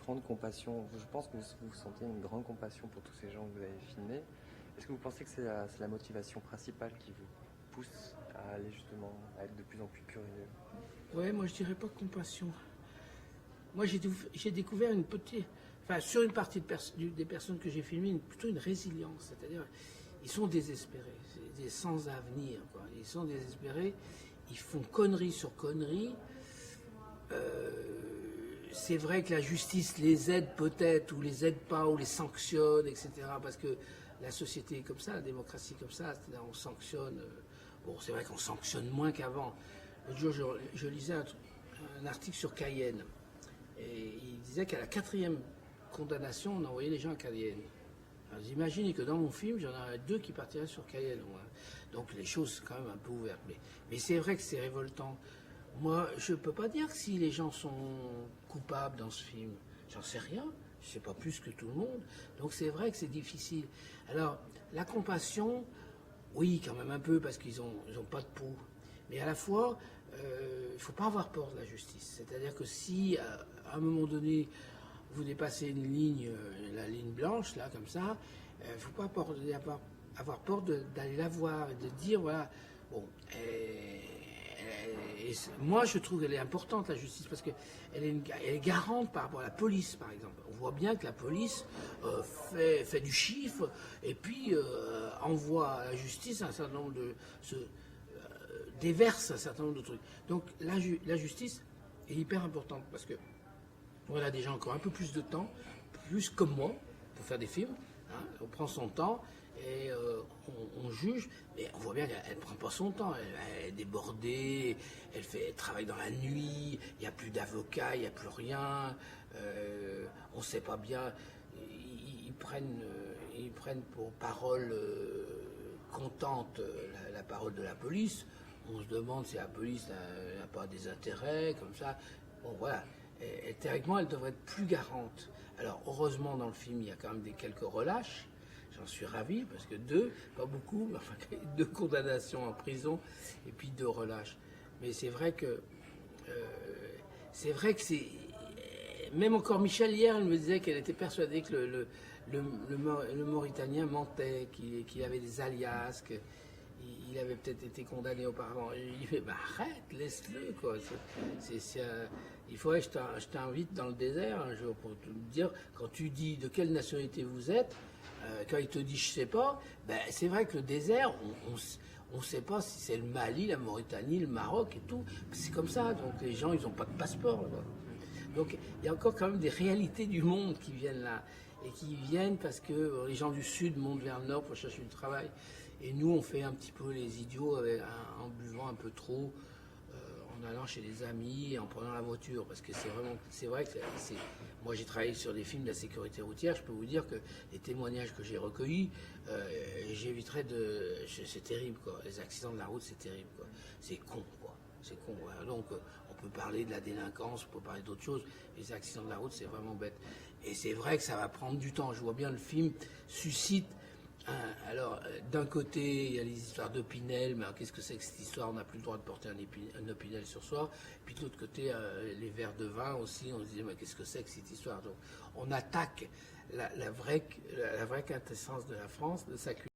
grande compassion. Je pense que vous sentez une grande compassion pour tous ces gens que vous avez filmés. Est-ce que vous pensez que c'est la motivation principale qui vous pousse à aller justement, à être de plus en plus curieux? Ouais, moi je dirais pas compassion. Moi j'ai découvert une petite, enfin sur une partie des personnes que j'ai filmées, plutôt une résilience. C'est-à-dire, ils sont désespérés, c'est des sans avenir, quoi. Ils sont désespérés, ils font conneries sur conneries. C'est vrai que la justice les aide peut-être, ou les aide pas, ou les sanctionne, etc. Parce que la société est comme ça, la démocratie est comme ça, c'est-à-dire on sanctionne. Bon, c'est vrai qu'on sanctionne moins qu'avant. L'autre jour, je lisais un article sur Cayenne. Et il disait qu'à la 4e condamnation, on envoyait les gens à Cayenne. Alors, vous imaginez que dans mon film, j'en aurais 2 qui partiraient sur Cayenne. Donc les choses sont quand même un peu ouvertes. Mais c'est vrai que c'est révoltant. Moi, je ne peux pas dire si les gens sont coupables dans ce film. J'en sais rien. Je ne sais pas plus que tout le monde. Donc c'est vrai que c'est difficile. Alors, la compassion, oui, quand même un peu, parce qu'ils n'ont pas de peau. Mais à la fois, il ne faut pas avoir peur de la justice. C'est-à-dire que si, à un moment donné, vous dépassez une ligne, la ligne blanche, là, comme ça, il ne faut pas avoir peur d'aller la voir et de dire, voilà, bon, moi je trouve qu'elle est importante, la justice, parce qu'elle est garante par rapport à la police, par exemple. On voit bien que la police fait du chiffre et puis envoie à la justice un certain nombre déverse un certain nombre de trucs. Donc la justice est hyper importante parce que on a des gens qui ont un peu plus de temps, plus comme moi, pour faire des films. Hein, on prend son temps et on juge, mais on voit bien qu'elle ne prend pas son temps. Elle est débordée, elle travaille dans la nuit, il n'y a plus d'avocats, il n'y a plus rien, on ne sait pas bien. Ils prennent pour parole contente la parole de la police. On se demande si la police n'a pas des intérêts, comme ça. Bon, voilà. Et théoriquement, elle devrait être plus garante. Alors, heureusement, dans le film, il y a quand même quelques relâches. J'en suis ravi, parce que 2, pas beaucoup, mais enfin, 2 condamnations en prison, et puis 2 relâches. Mais c'est vrai que c'est... Même encore Michel, hier, elle me disait qu'elle était persuadée que le Mauritanien mentait, qu'il avait des alias, qu'il avait peut-être été condamné auparavant. Et il fait, bah arrête, laisse-le, quoi. Il faudrait que je t'invite dans le désert un jour pour te dire, quand tu dis de quelle nationalité vous êtes, quand il te dit je sais pas, ben, c'est vrai que le désert, on ne sait pas si c'est le Mali, la Mauritanie, le Maroc et tout. C'est comme ça, donc les gens, ils n'ont pas de passeport là-bas. Donc il y a encore quand même des réalités du monde qui viennent là. Et qui viennent parce que les gens du sud montent vers le nord pour chercher du travail. Et nous, on fait un petit peu les idiots en buvant un peu trop, en allant chez des amis, en prenant la voiture. Parce que c'est vrai que moi j'ai travaillé sur des films de la sécurité routière. Je peux vous dire que les témoignages que j'ai recueillis, j'éviterais de... C'est terrible, quoi. Les accidents de la route, c'est terrible, quoi. C'est con, quoi. C'est con. Voilà. Donc, on peut parler de la délinquance, on peut parler d'autres choses. Les accidents de la route, c'est vraiment bête. Et c'est vrai que ça va prendre du temps. Je vois bien le film suscite. Alors, d'un côté, il y a les histoires d'Opinel, mais qu'est-ce que c'est que cette histoire? On n'a plus le droit de porter un Opinel sur soi. Puis de l'autre côté, les verres de vin aussi, on se dit, mais qu'est-ce que c'est que cette histoire? Donc, on attaque la vraie quintessence de la France, de sa culture.